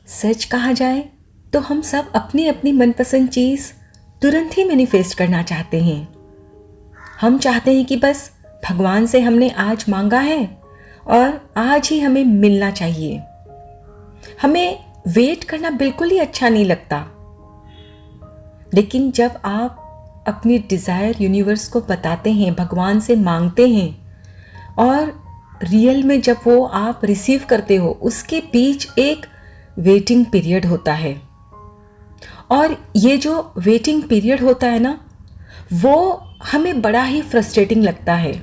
सच कहा जाए तो हम सब अपनी अपनी मनपसंद चीज़ तुरंत ही मैनिफेस्ट करना चाहते हैं। हम चाहते हैं कि बस भगवान से हमने आज मांगा है और आज ही हमें मिलना चाहिए। हमें वेट करना बिल्कुल ही अच्छा नहीं लगता। लेकिन जब आप अपनी डिज़ायर यूनिवर्स को बताते हैं, भगवान से मांगते हैं और रियल में जब वो आप रिसीव करते हो, उसके बीच एक वेटिंग पीरियड होता है। और ये जो वेटिंग पीरियड होता है ना, वो हमें बड़ा ही फ्रस्ट्रेटिंग लगता है,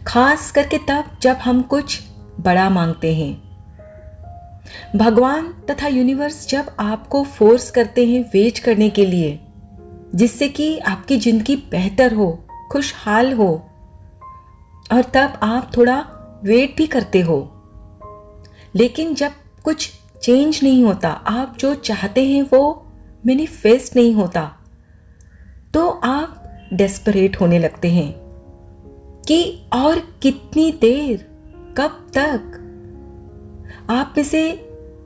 खास करके तब जब हम कुछ बड़ा मांगते हैं। भगवान तथा यूनिवर्स जब आपको फोर्स करते हैं वेट करने के लिए, जिससे कि आपकी जिंदगी बेहतर हो, खुशहाल हो, और तब आप थोड़ा वेट भी करते हो। लेकिन जब कुछ चेंज नहीं होता, आप जो चाहते हैं वो मैनिफेस्ट नहीं होता, तो आप डेस्परेट होने लगते हैं कि और कितनी देर, कब तक। आप में से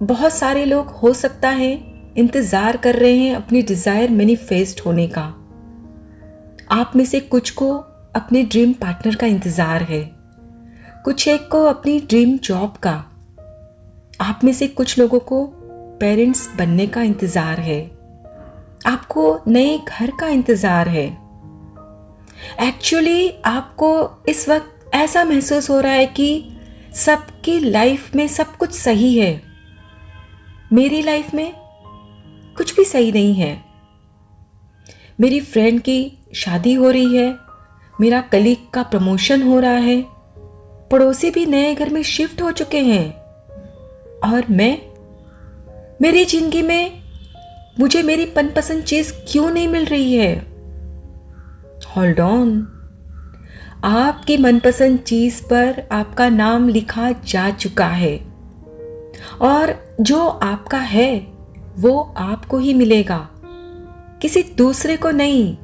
बहुत सारे लोग हो सकता है इंतज़ार कर रहे हैं अपनी डिज़ायर मैनिफेस्ट होने का। आप में से कुछ को अपने ड्रीम पार्टनर का इंतज़ार है, कुछ एक को अपनी ड्रीम जॉब का, आप में से कुछ लोगों को पेरेंट्स बनने का इंतज़ार है, आपको नए घर का इंतज़ार है। एक्चुअली आपको इस वक्त ऐसा महसूस हो रहा है कि सबकी लाइफ में सब कुछ सही है, मेरी लाइफ में कुछ भी सही नहीं है। मेरी फ्रेंड की शादी हो रही है, मेरा कलीग का प्रमोशन हो रहा है, पड़ोसी भी नए घर में शिफ्ट हो चुके हैं, और मेरी जिंदगी में मुझे मेरी मनपसंद चीज क्यों नहीं मिल रही है। होल्ड ऑन, आपकी मनपसंद चीज पर आपका नाम लिखा जा चुका है और जो आपका है वो आपको ही मिलेगा, किसी दूसरे को नहीं।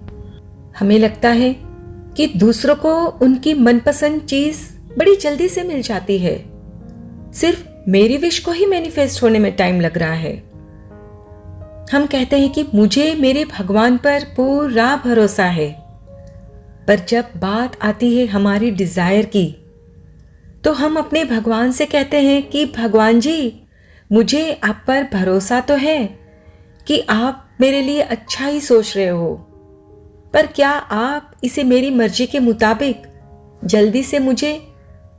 हमें लगता है कि दूसरों को उनकी मनपसंद चीज बड़ी जल्दी से मिल जाती है, सिर्फ मेरी विश को ही मैनिफेस्ट होने में टाइम लग रहा है। हम कहते हैं कि मुझे मेरे भगवान पर पूरा भरोसा है, पर जब बात आती है हमारी डिजायर की, तो हम अपने भगवान से कहते हैं कि भगवान जी, मुझे आप पर भरोसा तो है कि आप मेरे लिए अच्छा ही सोच रहे हो, पर क्या आप इसे मेरी मर्जी के मुताबिक जल्दी से मुझे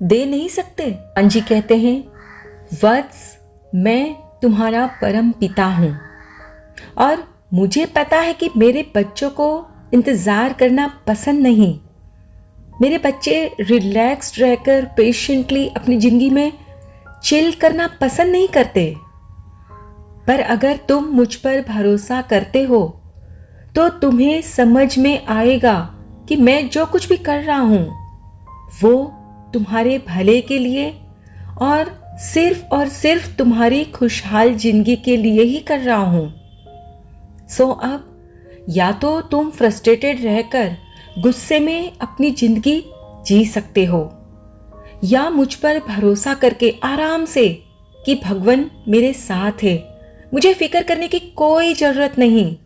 दे नहीं सकते। भगवान जी कहते हैं, वत्स, मैं तुम्हारा परम पिता हूं और मुझे पता है कि मेरे बच्चों को इंतजार करना पसंद नहीं। मेरे बच्चे रिलैक्स्ड रहकर पेशेंटली अपनी जिंदगी में चिल करना पसंद नहीं करते। पर अगर तुम मुझ पर भरोसा करते हो तो तुम्हें समझ में आएगा कि मैं जो कुछ भी कर रहा हूं वो तुम्हारे भले के लिए और सिर्फ तुम्हारी खुशहाल जिंदगी के लिए ही कर रहा हूं। सो अब या तो तुम फ्रस्ट्रेटेड रहकर गुस्से में अपनी जिंदगी जी सकते हो, या मुझ पर भरोसा करके आराम से कि भगवान मेरे साथ है, मुझे फिक्र करने की कोई जरूरत नहीं,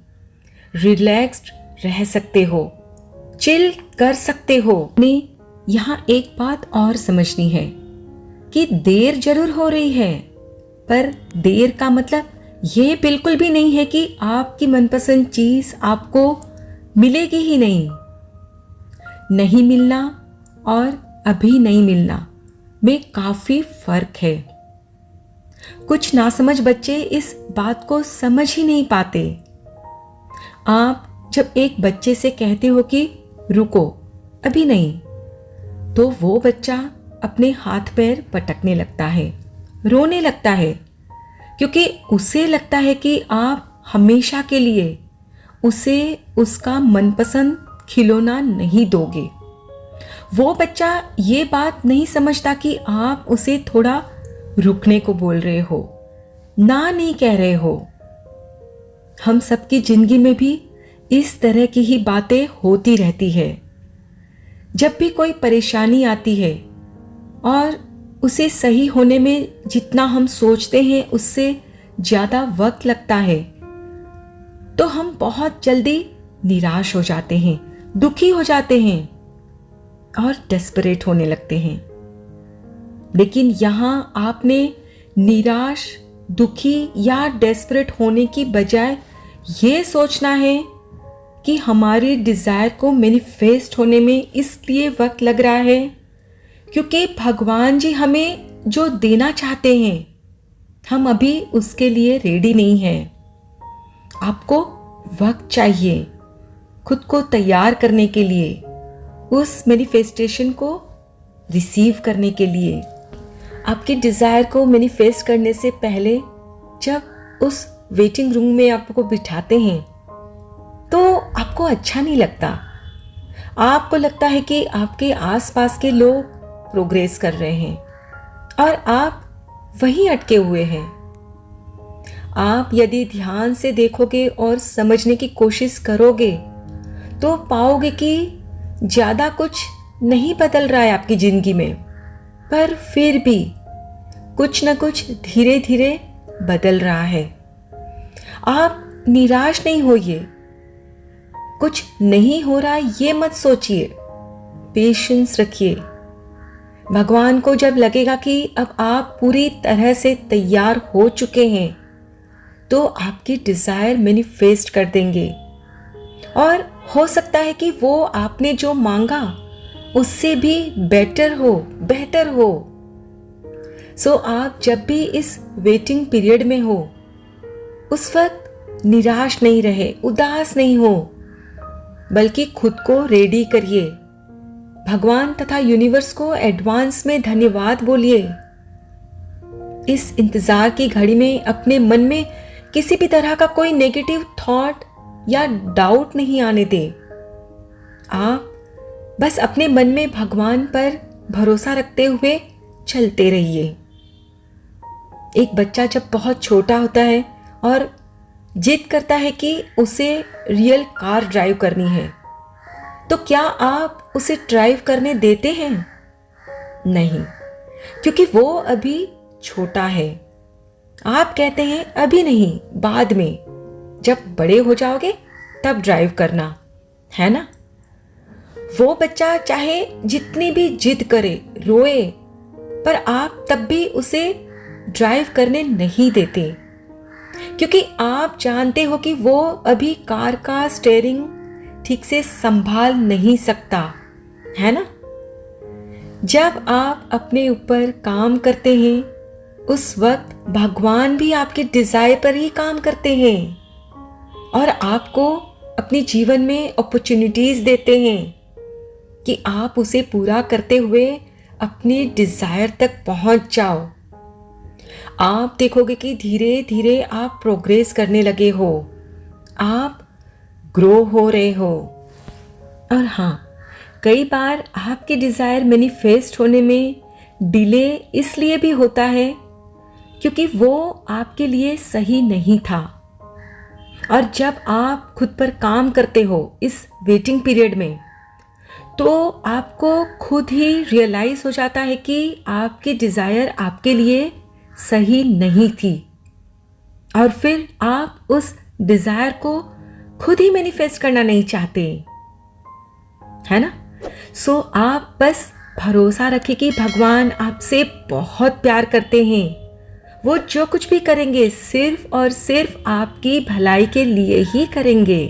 रिलैक्स्ड रह सकते हो, चिल कर सकते हो। ने यहाँ एक बात और समझनी है कि देर जरूर हो रही है, पर देर का मतलब ये बिल्कुल भी नहीं है कि आपकी मनपसंद चीज आपको मिलेगी ही नहीं। नहीं मिलना और अभी नहीं मिलना में काफी फर्क है। कुछ नासमझ बच्चे इस बात को समझ ही नहीं पाते। आप जब एक बच्चे से कहते हो कि रुको, अभी नहीं, तो वो बच्चा अपने हाथ पैर पटकने लगता है, रोने लगता है, क्योंकि उसे लगता है कि आप हमेशा के लिए उसे उसका मनपसंद खिलौना नहीं दोगे। वो बच्चा ये बात नहीं समझता कि आप उसे थोड़ा रुकने को बोल रहे हो, ना नहीं कह रहे हो। हम सबकी जिंदगी में भी इस तरह की ही बातें होती रहती है। जब भी कोई परेशानी आती है और उसे सही होने में जितना हम सोचते हैं उससे ज़्यादा वक्त लगता है तो हम बहुत जल्दी निराश हो जाते हैं, दुखी हो जाते हैं और डेस्परेट होने लगते हैं। लेकिन यहाँ आपने निराश, दुखी या डेस्परेट होने की बजाय ये सोचना है कि हमारी डिज़ायर को मैनिफेस्ट होने में इसलिए वक्त लग रहा है क्योंकि भगवान जी हमें जो देना चाहते हैं हम अभी उसके लिए रेडी नहीं हैं। आपको वक्त चाहिए खुद को तैयार करने के लिए, उस मैनिफेस्टेशन को रिसीव करने के लिए। आपकी डिज़ायर को मैनिफेस्ट करने से पहले जब उस वेटिंग रूम में आपको बिठाते हैं तो आपको अच्छा नहीं लगता। आपको लगता है कि आपके आसपास के लोग प्रोग्रेस कर रहे हैं और आप वहीं अटके हुए हैं। आप यदि ध्यान से देखोगे और समझने की कोशिश करोगे तो पाओगे कि ज़्यादा कुछ नहीं बदल रहा है आपकी ज़िंदगी में, पर फिर भी कुछ न कुछ धीरे धीरे बदल रहा है। आप निराश नहीं होइए, कुछ नहीं हो रहा ये मत सोचिए, पेशेंस रखिए। भगवान को जब लगेगा कि अब आप पूरी तरह से तैयार हो चुके हैं तो आपकी डिज़ायर मैनिफेस्ट कर देंगे और हो सकता है कि वो आपने जो मांगा उससे भी बेहतर हो। सो आप जब भी इस वेटिंग पीरियड में हो उस वक्त निराश नहीं रहे, उदास नहीं हो, बल्कि खुद को रेडी करिए। भगवान तथा यूनिवर्स को एडवांस में धन्यवाद बोलिए। इस इंतजार की घड़ी में अपने मन में किसी भी तरह का कोई नेगेटिव थॉट या डाउट नहीं आने दे। आप बस अपने मन में भगवान पर भरोसा रखते हुए चलते रहिए। एक बच्चा जब बहुत छोटा होता है और जिद करता है कि उसे रियल कार ड्राइव करनी है, तो क्या आप उसे ड्राइव करने देते हैं? नहीं, क्योंकि वो अभी छोटा है। आप कहते हैं अभी नहीं, बाद में, जब बड़े हो जाओगे तब ड्राइव करना, है ना? वो बच्चा चाहे जितनी भी जिद करे, रोए, पर आप तब भी उसे ड्राइव करने नहीं देते, क्योंकि आप जानते हो कि वो अभी कार का स्टीयरिंग ठीक से संभाल नहीं सकता, है ना? जब आप अपने ऊपर काम करते हैं उस वक्त भगवान भी आपके डिजायर पर ही काम करते हैं और आपको अपने जीवन में अपॉर्चुनिटीज देते हैं कि आप उसे पूरा करते हुए अपनी डिजायर तक पहुंच जाओ। आप देखोगे कि धीरे धीरे आप प्रोग्रेस करने लगे हो, आप ग्रो हो रहे हो। और हाँ, कई बार आपके डिजायर मैनिफेस्ट होने में डिले इसलिए भी होता है क्योंकि वो आपके लिए सही नहीं था। और जब आप खुद पर काम करते हो इस वेटिंग पीरियड में, तो आपको खुद ही रियलाइज हो जाता है कि आपकी डिजायर आपके लिए सही नहीं थी और फिर आप उस डिजायर को खुद ही मैनिफेस्ट करना नहीं चाहते, है ना? सो आप बस भरोसा रखें कि भगवान आपसे बहुत प्यार करते हैं। वो जो कुछ भी करेंगे सिर्फ और सिर्फ आपकी भलाई के लिए ही करेंगे।